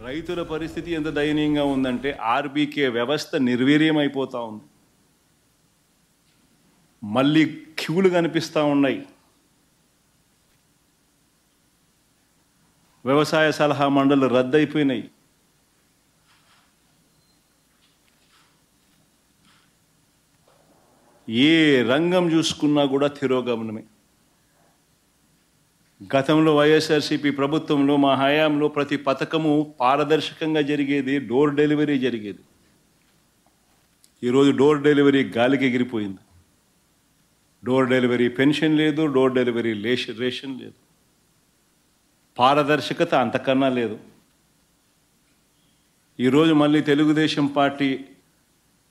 రైతుల పరిస్థితి ఎంత దయనీయంగా ఉందంటే ఆర్బీకే వ్యవస్థ నిర్వీర్యం అయిపోతూ ఉంది. మళ్ళీ క్యూలు కనిపిస్తూ ఉన్నాయి. వ్యవసాయ సలహా మండళ్ళు రద్దయిపోయినాయి. ఏ రంగం చూసుకున్నా కూడా తిరోగమనమే. గతంలో వైఎస్ఆర్సీపీ ప్రభుత్వంలో మా హయాంలో ప్రతి పథకము పారదర్శకంగా జరిగేది, డోర్ డెలివరీ జరిగేది. ఈరోజు డోర్ డెలివరీ గాలికి ఎగిరిపోయింది. డోర్ డెలివరీ పెన్షన్ లేదు, డోర్ డెలివరీ రేషన్ లేదు, పారదర్శకత అంతకన్నా లేదు. ఈరోజు మళ్ళీ తెలుగుదేశం పార్టీ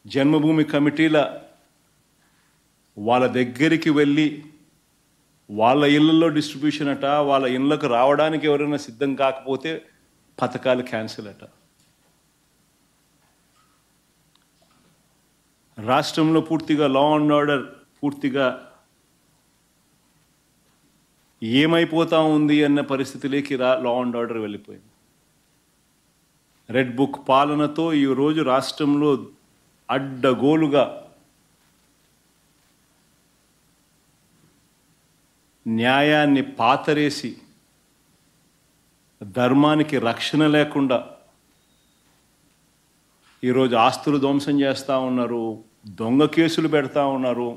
జన్మభూమి కమిటీల వాళ్ళ దగ్గరికి వెళ్ళి వాళ్ళ ఇళ్లలో డిస్ట్రిబ్యూషన్ అట, వాళ్ళ ఇళ్లకు రావడానికి ఎవరైనా సిద్ధం కాకపోతే పథకాలు క్యాన్సిల్ అట. రాష్ట్రంలో పూర్తిగా లా అండ్ ఆర్డర్ పూర్తిగా ఏమైపోతా ఉంది అన్న పరిస్థితిలోకి లా అండ్ ఆర్డర్ వెళ్ళిపోయింది. రెడ్ బుక్ పాలనతో ఈరోజు రాష్ట్రంలో అడ్డగోలుగా న్యాయాన్ని పాతరేసి ధర్మానికి రక్షణ లేకుండా ఈరోజు ఆస్తులు ధ్వంసం చేస్తూ ఉన్నారు, దొంగ కేసులు పెడతా ఉన్నారు,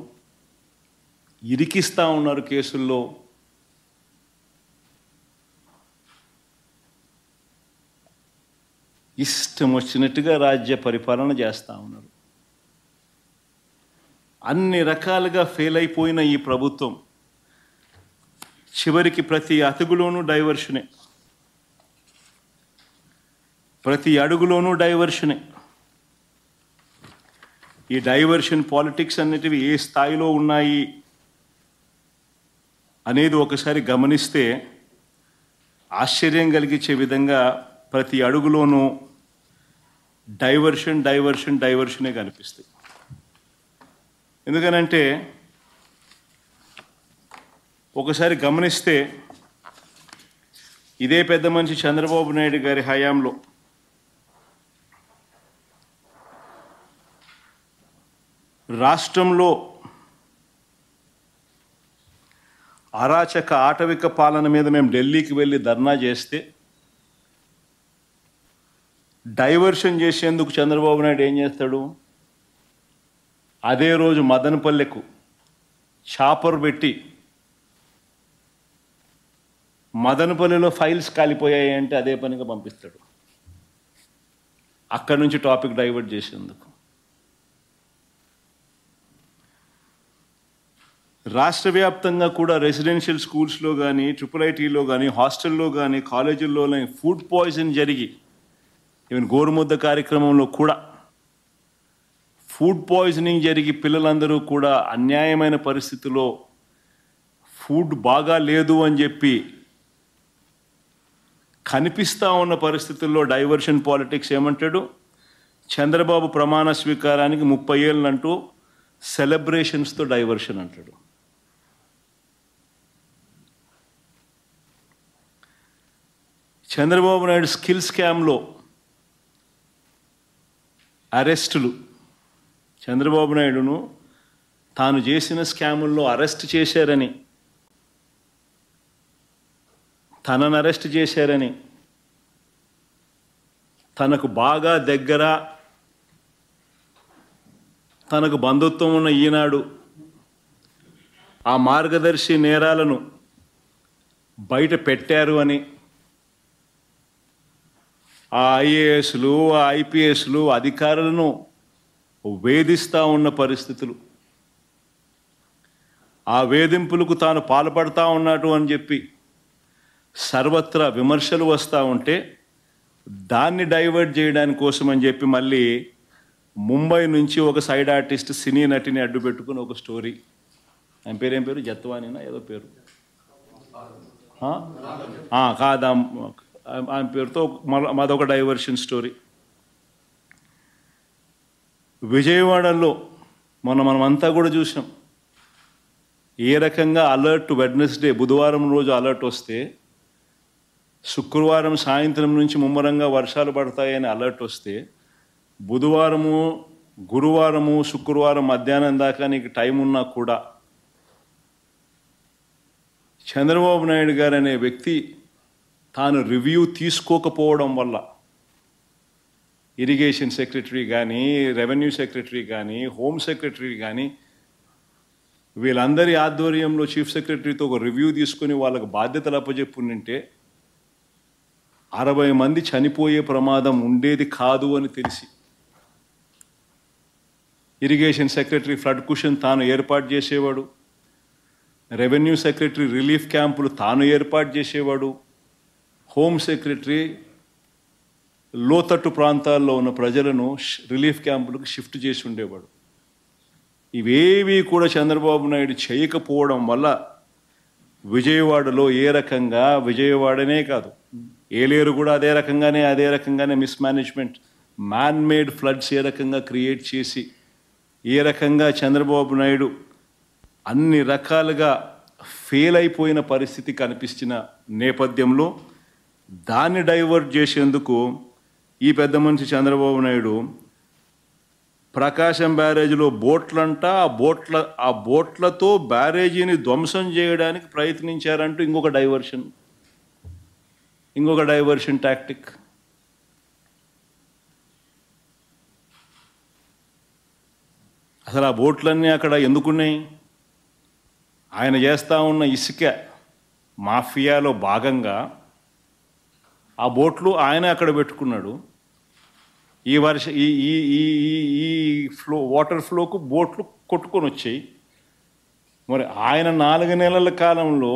ఇరికిస్తూ ఉన్నారు కేసుల్లో. ఇష్టం వచ్చినట్టుగా రాజ్య పరిపాలన చేస్తూ ఉన్నారు. అన్ని రకాలుగా ఫెయిల్ అయిపోయిన ఈ ప్రభుత్వం చివరికి ప్రతి అతుగులోనూ డైవర్షనే, ప్రతి అడుగులోనూ డైవర్షనే. ఈ డైవర్షన్ పాలిటిక్స్ అనేటివి ఏ స్థాయిలో ఉన్నాయి అనేది ఒకసారి గమనిస్తే ఆశ్చర్యం కలిగించే విధంగా ప్రతి అడుగులోనూ డైవర్షన్ డైవర్షన్ డైవర్షనే కనిపిస్తాయి. ఎందుకనంటే ఒకసారి గమనిస్తే ఇదే పెద్ద మనిషి చంద్రబాబు నాయుడు గారి హయాంలో రాష్ట్రంలో అరాచక ఆటవిక పాలన మీద మేము ఢిల్లీకి వెళ్ళి ధర్నా చేస్తే డైవర్షన్ చేసేందుకు చంద్రబాబు నాయుడు ఏం చేస్తాడు? అదే రోజు మదనపల్లెకు చాపర్ పెట్టి మదనపల్లిలో ఫైల్స్ కాలిపోయాయి అంటే అదే పనిగా పంపిస్తాడు, అక్కడి నుంచి టాపిక్ డైవర్ట్ చేసేందుకు. రాష్ట్ర వ్యాప్తంగా కూడా రెసిడెన్షియల్ స్కూల్స్లో కానీ, IIITలో కానీ, హాస్టల్లో కానీ, కాలేజీల్లో కానీ ఫుడ్ పాయిజన్ జరిగి, ఈవెన్ గోరుముద్ద కార్యక్రమంలో కూడా ఫుడ్ పాయిజనింగ్ జరిగి పిల్లలందరూ కూడా అన్యాయమైన పరిస్థితిలో ఫుడ్ బాగా లేదు అని చెప్పి కనిపిస్తూ ఉన్న పరిస్థితుల్లో డైవర్షన్ పాలిటిక్స్ ఏమంటాడు? చంద్రబాబు ప్రమాణ స్వీకారానికి 30 ఏళ్ళు అంటూ సెలబ్రేషన్స్తో డైవర్షన్ అంటాడు. చంద్రబాబు నాయుడు స్కిల్ స్కామ్లో అరెస్టులు, చంద్రబాబు నాయుడును తాను చేసిన స్కాముల్లో అరెస్ట్ చేశారని, తనను అరెస్ట్ చేశారని, తనకు బాగా దగ్గర, తనకు బంధుత్వం ఉన్న ఈనాడు ఆ మార్గదర్శి నేరాలను బయట పెట్టారు అని ఆ IASలు, ఆ IPSలు అధికారులను వేధిస్తూ ఉన్న పరిస్థితులు, ఆ వేధింపులకు తాను పాల్పడతా ఉన్నాడు అని చెప్పి సర్వత్రా విమర్శలు వస్తూ ఉంటే దాన్ని డైవర్ట్ చేయడానికి కోసం అని చెప్పి మళ్ళీ ముంబై నుంచి ఒక సైడ్ ఆర్టిస్ట్ సినీ నటిని అడ్డు పెట్టుకుని ఒక స్టోరీ, ఆయన పేరేం పేరు, జత్వానినా ఏదో పేరు కాదా, ఆయన పేరుతో మాదొక డైవర్షన్ స్టోరీ. విజయవాడలో మనమంతా కూడా చూసాం ఏ రకంగా అలర్ట్ వెడ్నెస్డే బుధవారం రోజు అలర్ట్ వస్తే శుక్రవారం సాయంత్రం నుంచి ముమ్మరంగా వర్షాలు పడతాయని అలర్ట్ వస్తే బుధవారము, గురువారము, శుక్రవారం మధ్యాహ్నం దాకా నీకు టైం ఉన్నా కూడా చంద్రబాబు నాయుడు గారు అనే వ్యక్తి తాను రివ్యూ తీసుకోకపోవడం వల్ల ఇరిగేషన్ సెక్రటరీ కానీ, రెవెన్యూ సెక్రటరీ కానీ, హోమ్ సెక్రటరీ కానీ వీళ్ళందరి ఆధ్వర్యంలో చీఫ్ సెక్రటరీతో ఒక రివ్యూ తీసుకుని వాళ్ళకు బాధ్యతలు అప్పచెప్పుంటే 60 మంది చనిపోయే ప్రమాదం ఉండేది కాదు అని తెలిసి ఇరిగేషన్ సెక్రటరీ ఫ్లడ్ కుషన్ తాను ఏర్పాటు చేసేవాడు, రెవెన్యూ సెక్రటరీ రిలీఫ్ క్యాంపులు తాను ఏర్పాటు చేసేవాడు, హోమ్ సెక్రటరీ లోతట్టు ప్రాంతాల్లో ఉన్న ప్రజలను రిలీఫ్ క్యాంపులకు షిఫ్ట్ చేసి ఉండేవాడు. ఇవేవి కూడా చంద్రబాబు నాయుడు చేయకపోవడం వల్ల విజయవాడలో ఏ రకంగా, విజయవాడనే కాదు ఏలేరు కూడా అదే రకంగానే మిస్మేనేజ్మెంట్, మ్యాన్ మేడ్ ఫ్లడ్స్ ఏ రకంగా క్రియేట్ చేసి ఏ రకంగా చంద్రబాబు నాయుడు అన్ని రకాలుగా ఫెయిల్ అయిపోయిన పరిస్థితి కనిపించిన నేపథ్యంలో దాన్ని డైవర్ట్ చేసేందుకు ఈ పెద్ద మనిషి చంద్రబాబు నాయుడు ప్రకాశం బ్యారేజీలో బోట్లంట, ఆ బోట్లతో బ్యారేజీని ధ్వంసం చేయడానికి ప్రయత్నించారంటూ ఇంకొక డైవర్షన్ టాక్టిక్. అసలు ఆ బోట్లన్నీ అక్కడ ఎందుకున్నాయి? ఆయన చేస్తూ ఉన్న ఇసుక మాఫియాలో భాగంగా ఆ బోట్లు ఆయన అక్కడ పెట్టుకున్నాడు. ఈ వాటర్ ఫ్లోకు బోట్లు కొట్టుకొని వచ్చాయి. మరి ఆయన 4 నెలల కాలంలో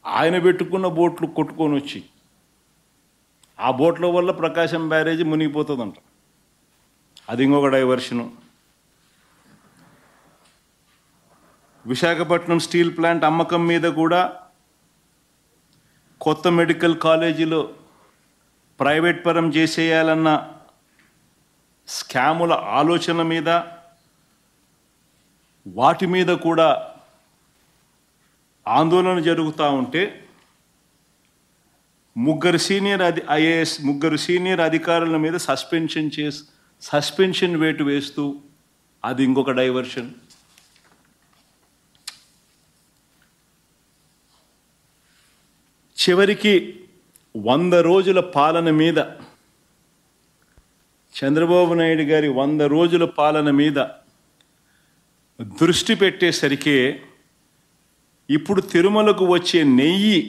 ఆయన పెట్టుకున్న బోట్లు కొట్టుకొని వచ్చి ఆ బోట్ల వల్ల ప్రకాశం బ్యారేజీ మునిగిపోతుందంట. అది ఇంకొక డైవర్షను. విశాఖపట్నం స్టీల్ ప్లాంట్ అమ్మకం మీద కూడా కొత్త మెడికల్ కాలేజీలో ప్రైవేట్ పరం చేసేయాలన్న స్కాముల ఆలోచన మీద వాటి మీద కూడా ఆందోళన జరుగుతూ ఉంటే ముగ్గురు సీనియర్ అధికారుల మీద సస్పెన్షన్ వేటు వేస్తూ అది ఇంకొక డైవర్షన్. చివరికి 100 రోజుల పాలన మీద చంద్రబాబు నాయుడు గారి 100 రోజుల పాలన మీద దృష్టి పెట్టేసరికి ఇప్పుడు తిరుమలకు వచ్చే నెయ్యి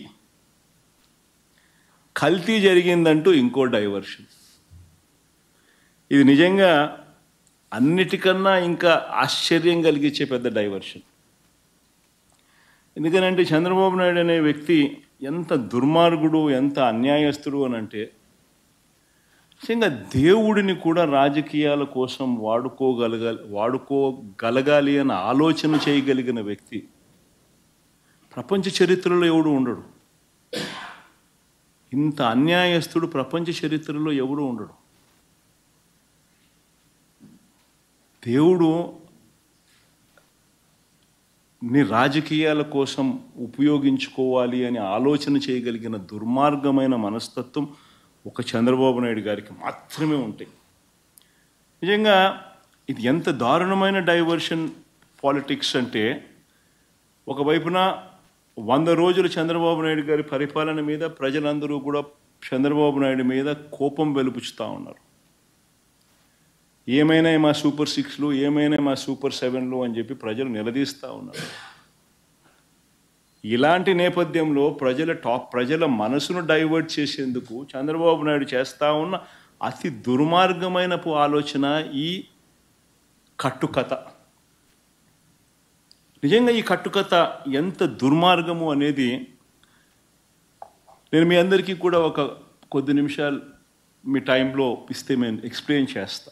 కల్తీ జరిగిందంటూ ఇంకో డైవర్షన్. ఇది నిజంగా అన్నిటికన్నా ఇంకా ఆశ్చర్యం కలిగించే పెద్ద డైవర్షన్. ఎందుకనంటే చంద్రబాబు నాయుడు అనే వ్యక్తి ఎంత దుర్మార్గుడు, ఎంత అన్యాయస్తుడు అని అంటే నిజంగా దేవుడిని కూడా రాజకీయాల కోసం వాడుకోగలగాలి అని ఆలోచన చేయగలిగిన వ్యక్తి ప్రపంచ చరిత్రలో ఎవడు ఉండడు. ఇంత అన్యాయస్తుడు ప్రపంచ చరిత్రలో ఎవడు ఉండడు. దేవుడు నీ రాజకీయాల కోసం ఉపయోగించుకోవాలి అని ఆలోచన చేయగలిగిన దుర్మార్గమైన మనస్తత్వం ఒక చంద్రబాబు నాయుడు గారికి మాత్రమే ఉంటాయి. నిజంగా ఇది ఎంత దారుణమైన డైవర్షన్ పాలిటిక్స్ అంటే ఒకవైపున 100 రోజులు చంద్రబాబు నాయుడు గారి పరిపాలన మీద ప్రజలందరూ కూడా చంద్రబాబు నాయుడు మీద కోపం వెలుపుచుతూ ఉన్నారు. ఏమైనా మా సూపర్ 6లు, ఏమైనా మా సూపర్ 7లు అని చెప్పి ప్రజలు నిలదీస్తూ ఉన్నారు. ఇలాంటి నేపథ్యంలో ప్రజల మనసును డైవర్ట్ చేసేందుకు చంద్రబాబు నాయుడు చేస్తూ ఉన్న అతి దుర్మార్గమైన ఆలోచన ఈ కట్టుకథ. నిజంగా ఈ కట్టుకథ ఎంత దుర్మార్గము అనేది నేను మీ అందరికీ కూడా ఒక కొద్ది నిమిషాలు మీ టైంలో ఇస్తే నేను ఎక్స్ప్లెయిన్ చేస్తా.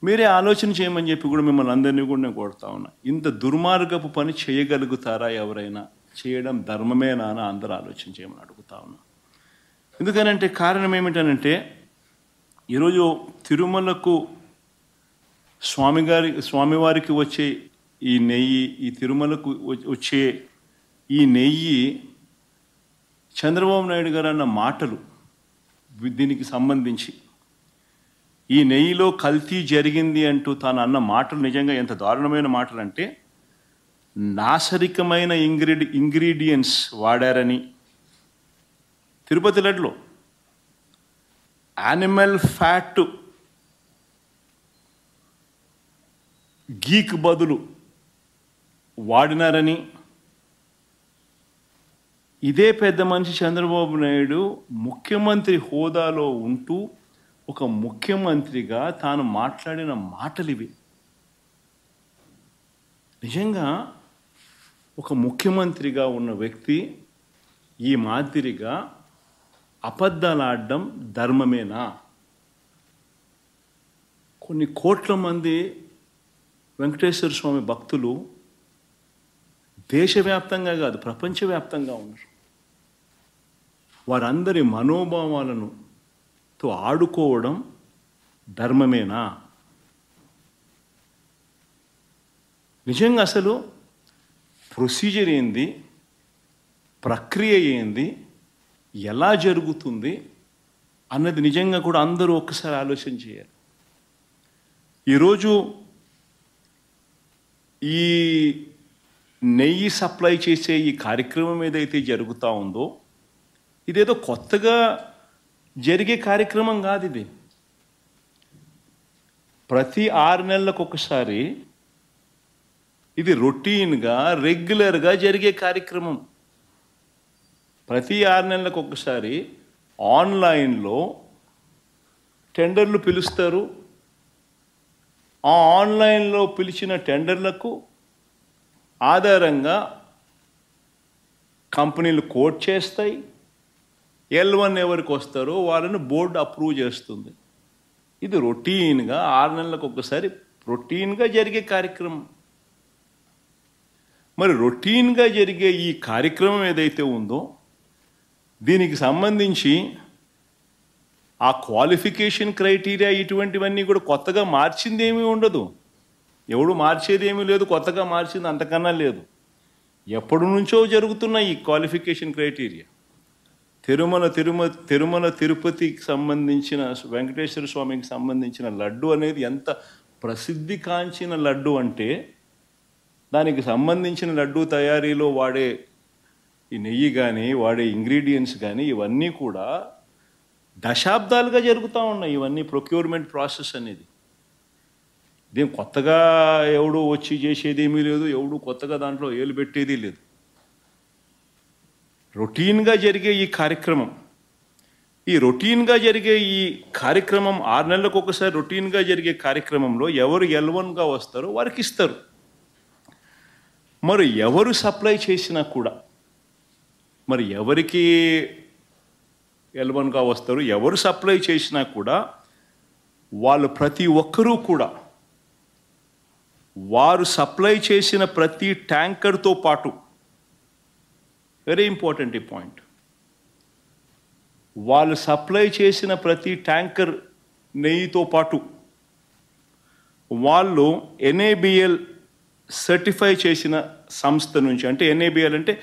మీరే ఆలోచన చేయమని చెప్పి కూడా మిమ్మల్ని అందరినీ కూడా నేను కొడతా ఉన్నా. ఇంత దుర్మార్గపు పని చేయగలుగుతారా ఎవరైనా? చేయడం ధర్మమేనా అని అందరూ ఆలోచన చేయమని అడుగుతా ఉన్నా. ఎందుకనంటే కారణం ఏమిటనంటే ఈరోజు తిరుమలకు స్వామివారికి వచ్చే ఈ నెయ్యి, ఈ తిరుమలకు వచ్చే ఈ నెయ్యి చంద్రబాబు నాయుడు గారు అన్న మాటలు దీనికి సంబంధించి ఈ నెయ్యిలో కల్తీ జరిగింది అంటూ తాను అన్న మాటలు నిజంగా ఎంత దారుణమైన మాటలు అంటే, నాశరికమైన ఇంగ్రీడియంట్స్ వాడారని, తిరుపతి లడ్డులో యానిమల్ ఫ్యాట్ గీక్ బదులు వాడినారని, ఇదే పెద్ద మనిషి చంద్రబాబు నాయుడు ముఖ్యమంత్రి హోదాలో ఉంటూ ఒక ముఖ్యమంత్రిగా తాను మాట్లాడిన మాటలు ఇవి. నిజంగా ఒక ముఖ్యమంత్రిగా ఉన్న వ్యక్తి ఈ మాదిరిగా అబద్ధాలు ఆడడం ధర్మమేనా? కొన్ని కోట్ల మంది వెంకటేశ్వర స్వామి భక్తులు దేశవ్యాప్తంగా కాదు ప్రపంచవ్యాప్తంగా ఉన్నారు. వారందరి మనోభావాలను ఆడుకోవడం ధర్మమేనా? నిజంగా అసలు ప్రొసీజర్ ఏంది, ప్రక్రియ ఏంది, ఎలా జరుగుతుంది అన్నది నిజంగా కూడా అందరూ ఒక్కసారి ఆలోచన చేయాలి. ఈరోజు ఈ నెయ్యి సప్లై చేసే ఈ కార్యక్రమం ఏదైతే జరుగుతూ ఉందో ఇదేదో కొత్తగా జరిగే కార్యక్రమం కాదు. ఇది ప్రతి 6 నెలలకు ఒకసారి ఇది రొటీన్గా రెగ్యులర్గా జరిగే కార్యక్రమం. ప్రతి 6 నెలలకు ఒకసారి ఆన్లైన్లో టెండర్లు పిలుస్తారు. ఆ ఆన్లైన్లో పిలిచిన టెండర్లకు ఆధారంగా కంపెనీలు కోట్ చేస్తాయి. L1 ఎవరికి వస్తారో వాళ్ళని బోర్డు అప్రూవ్ చేస్తుంది. ఇది రొటీన్గా 6 నెలలకు ఒకసారి రొటీన్గా జరిగే కార్యక్రమం. మరి రొటీన్గా జరిగే ఈ కార్యక్రమం ఏదైతే ఉందో దీనికి సంబంధించి ఆ క్వాలిఫికేషన్ క్రైటీరియా ఇటువంటివన్నీ కూడా కొత్తగా మార్చింది ఏమీ ఉండదు. ఎవడు మార్చేది ఏమీ లేదు, కొత్తగా మార్చింది అంతకన్నా లేదు. ఎప్పటి నుంచో జరుగుతున్న ఈ క్వాలిఫికేషన్ క్రైటీరియా తిరుమల తిరుపతికి సంబంధించిన వెంకటేశ్వర స్వామికి సంబంధించిన లడ్డు అనేది ఎంత ప్రసిద్ధి కాంచిన లడ్డు అంటే దానికి సంబంధించిన లడ్డు తయారీలో వాడే ఈ నెయ్యి కానీ వాడే ఇంగ్రీడియంట్స్ కానీ ఇవన్నీ కూడా దశాబ్దాలుగా జరుగుతూ ఉన్నాయి. ఇవన్నీ ప్రొక్యూర్మెంట్ ప్రాసెస్ అనేది. దీని కొత్తగా ఎవడు వచ్చి చేసేది ఏమీ లేదు, ఎవడు కొత్తగా దాంట్లో ఏలు పెట్టేది లేదు. రొటీన్గా జరిగే ఈ కార్యక్రమం, ఈ రొటీన్గా జరిగే ఈ కార్యక్రమం 6 నెలలకు ఒకసారి రొటీన్గా జరిగే కార్యక్రమంలో ఎవరు L1గా వస్తారో వారికి ఇస్తారు. మరి ఎవరు సప్లై చేసినా కూడా, మరి ఎవరికి L1గా వస్తారు, ఎవరు సప్లై చేసినా కూడా వాళ్ళు ప్రతి ఒక్కరూ కూడా వారు సప్లై చేసిన ప్రతి ట్యాంకర్తో పాటు, వెరీ ఇంపార్టెంట్ ఈ పాయింట్, వాళ్ళు సప్లై చేసిన ప్రతి ట్యాంకర్ నెయ్యితో పాటు వాళ్ళు NABL సర్టిఫై చేసిన సంస్థ నుంచి, అంటే NABL అంటే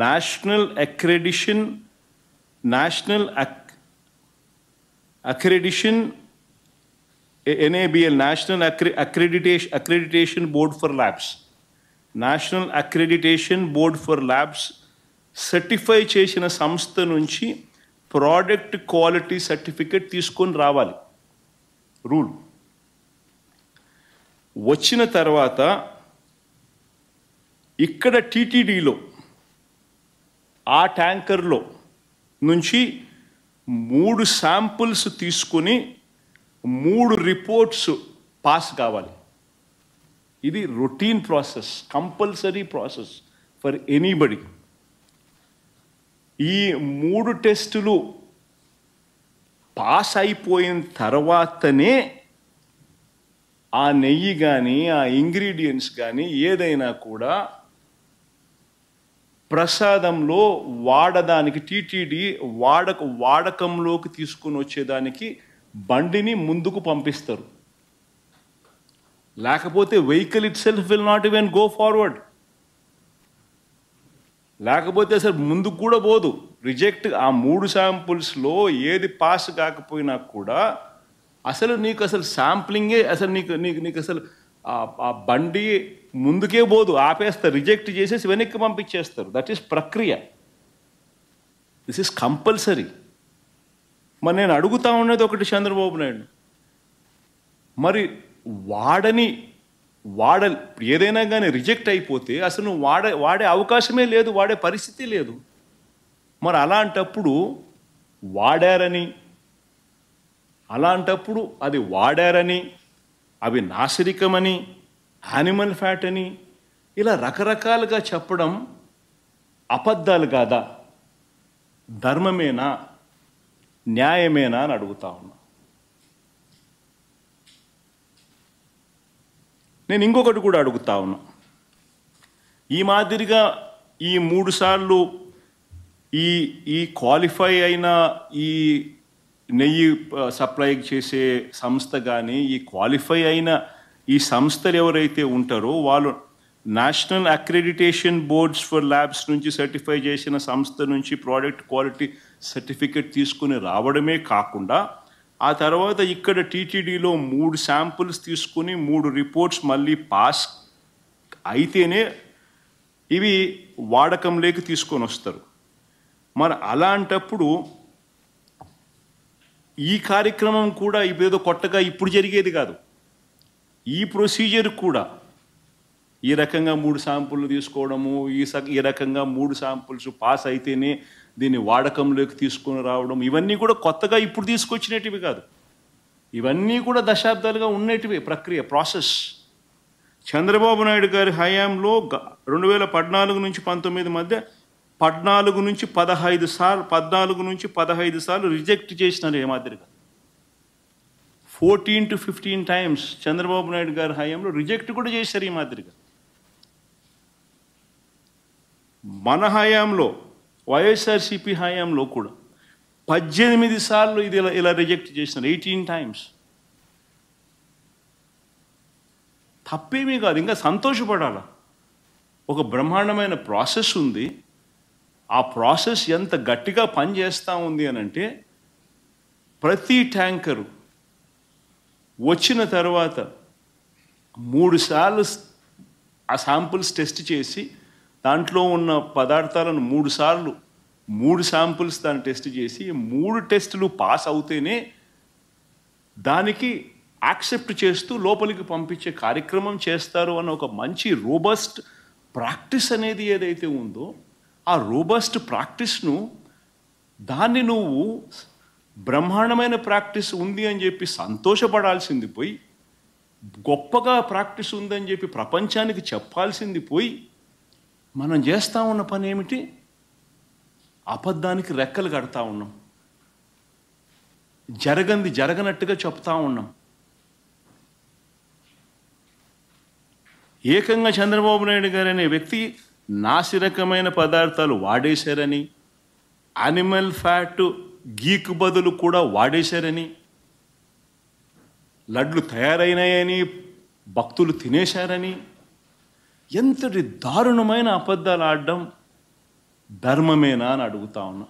national accreditation NABL national accreditation board for labs, national accreditation board for labs certify చేసిన సంస్థ నుంచి ప్రోడక్ట్ క్వాలిటీ సర్టిఫికేట్ తీసుకొని రావాలి. రూల్ వచ్చిన తర్వాత ఇక్కడ TTDలో ఆ ట్యాంకర్లో నుంచి 3 శాంపుల్స్ తీసుకొని 3 రిపోర్ట్స్ పాస్ కావాలి. ఇది routine process, compulsory process for anybody. ఈ 3 టెస్టులు పాస్ అయిపోయిన తర్వాతనే ఆ నెయ్యి కానీ ఆ ఇంగ్రీడియంట్స్ కానీ ఏదైనా కూడా ప్రసాదంలో వాడడానికి TTD వాడకంలోకి తీసుకుని వచ్చేదానికి బండిని ముందుకు పంపిస్తారు. లేకపోతే vehicle it self will not even go forward. లేకపోతే అసలు ముందుకు కూడా పోదు. రిజెక్ట్ ఆ 3 శాంపుల్స్లో ఏది పాస్ కాకపోయినా కూడా అసలు నీకు అసలు శాంప్లింగే అసలు నీకు అసలు ఆ బండి ముందుకే పోదు, ఆపేస్తారు, రిజెక్ట్ చేసేసి వెనక్కి పంపించేస్తారు. దట్ ఈస్ ప్రక్రియ. This is compulsory. మరి నేను అడుగుతా ఉన్నది ఒకటి చంద్రబాబు నాయుడు, మరి ఏదైనా కానీ రిజెక్ట్ అయిపోతే అసలు నువ్వు వాడే అవకాశమే లేదు, వాడే పరిస్థితి లేదు. మరి అలాంటప్పుడు అది వాడారని, అవి నాసిరికమని, యానిమల్ ఫ్యాట్ అని ఇలా రకరకాలుగా చెప్పడం అబద్ధాలు కాదా? ధర్మమేనా, న్యాయమేనా అని అడుగుతా ఉన్నా. నేను ఇంకొకటి కూడా అడుగుతా ఉన్నా. ఈ మాదిరిగా ఈ 3 సార్లు ఈ క్వాలిఫై అయిన ఈ నెయ్యి సప్లై చేసే సంస్థ కానీ, ఈ క్వాలిఫై అయిన ఈ సంస్థలు ఎవరైతే ఉంటారో వాళ్ళు national accreditation boards for labs నుంచి సర్టిఫై చేసిన సంస్థ నుంచి ప్రోడక్ట్ క్వాలిటీ సర్టిఫికెట్ తీసుకుని రావడమే కాకుండా ఆ తర్వాత ఇక్కడ టీటీడీలో 3 శాంపుల్స్ తీసుకుని 3 రిపోర్ట్స్ మళ్ళీ పాస్ అయితేనే ఇవి వాడకంలోకి తీసుకొని వస్తారు. మరి అలాంటప్పుడు ఈ కార్యక్రమం కూడా ఇదేదో కొత్తగా ఇప్పుడు జరిగేది కాదు. ఈ ప్రొసీజర్ కూడా ఈ రకంగా 3 శాంపుల్లు తీసుకోవడము, ఈ రకంగా 3 శాంపుల్స్ పాస్ అయితేనే దీన్ని వాడకంలోకి తీసుకొని రావడం, ఇవన్నీ కూడా కొత్తగా ఇప్పుడు తీసుకొచ్చినటివి కాదు. ఇవన్నీ కూడా దశాబ్దాలుగా ఉన్నటివి ప్రక్రియ, ప్రాసెస్. చంద్రబాబు నాయుడు గారి హయాంలో 2014 నుంచి 19 మధ్య 14 నుంచి 15 సార్లు రిజెక్ట్ చేసినారు. ఏ మాదిరిగా 14 to 15 times చంద్రబాబు నాయుడు గారి హయాంలో రిజెక్ట్ కూడా చేశారు ఈ మాదిరిగా. మన హయాంలో వైఎస్ఆర్సీపీ హయాంలో కూడా 18 సార్లు ఇది ఇలా రిజెక్ట్ చేసినారు, 18 times. తప్పేమీ కాదు, ఇంకా సంతోషపడాల. ఒక బ్రహ్మాండమైన ప్రాసెస్ ఉంది. ఆ ప్రాసెస్ ఎంత గట్టిగా పనిచేస్తూ ఉంది అని అంటే ప్రతి ట్యాంకరు వచ్చిన తర్వాత 3 సార్లు ఆ శాంపుల్స్ టెస్ట్ చేసి దాంట్లో ఉన్న పదార్థాలను 3 శాంపుల్స్ దాన్ని టెస్ట్ చేసి 3 టెస్టులు పాస్ అవుతేనే దానికి యాక్సెప్ట్ చేస్తూ లోపలికి పంపించే కార్యక్రమం చేస్తారు అన్న ఒక మంచి రోబస్ట్ ప్రాక్టీస్ అనేది ఏదైతే ఉందో ఆ రోబస్ట్ ప్రాక్టీస్ను దాన్ని నువ్వు బ్రహ్మాండమైన ప్రాక్టీస్ ఉంది అని చెప్పి సంతోషపడాల్సింది పోయి, గొప్పగా ప్రాక్టీస్ ఉందని చెప్పి ప్రపంచానికి చెప్పాల్సింది పోయి, మనం చేస్తూ ఉన్న పని ఏమిటి? అబద్ధానికి రెక్కలు కడతా ఉన్నాం, జరగనట్టుగా చెప్తా ఉన్నాం. ఏకంగా చంద్రబాబు నాయుడు గారు అనే వ్యక్తి నాసిరకమైన పదార్థాలు వాడేశారని, యానిమల్ ఫ్యాట్ గీకు బదులు కూడా వాడేశారని, లడ్లు తయారైనాయని భక్తులు తినేశారని, ఎంతటి దారుణమైన అబద్ధాలు ఆడడం ధర్మమేనా అని అడుగుతా ఉన్నా.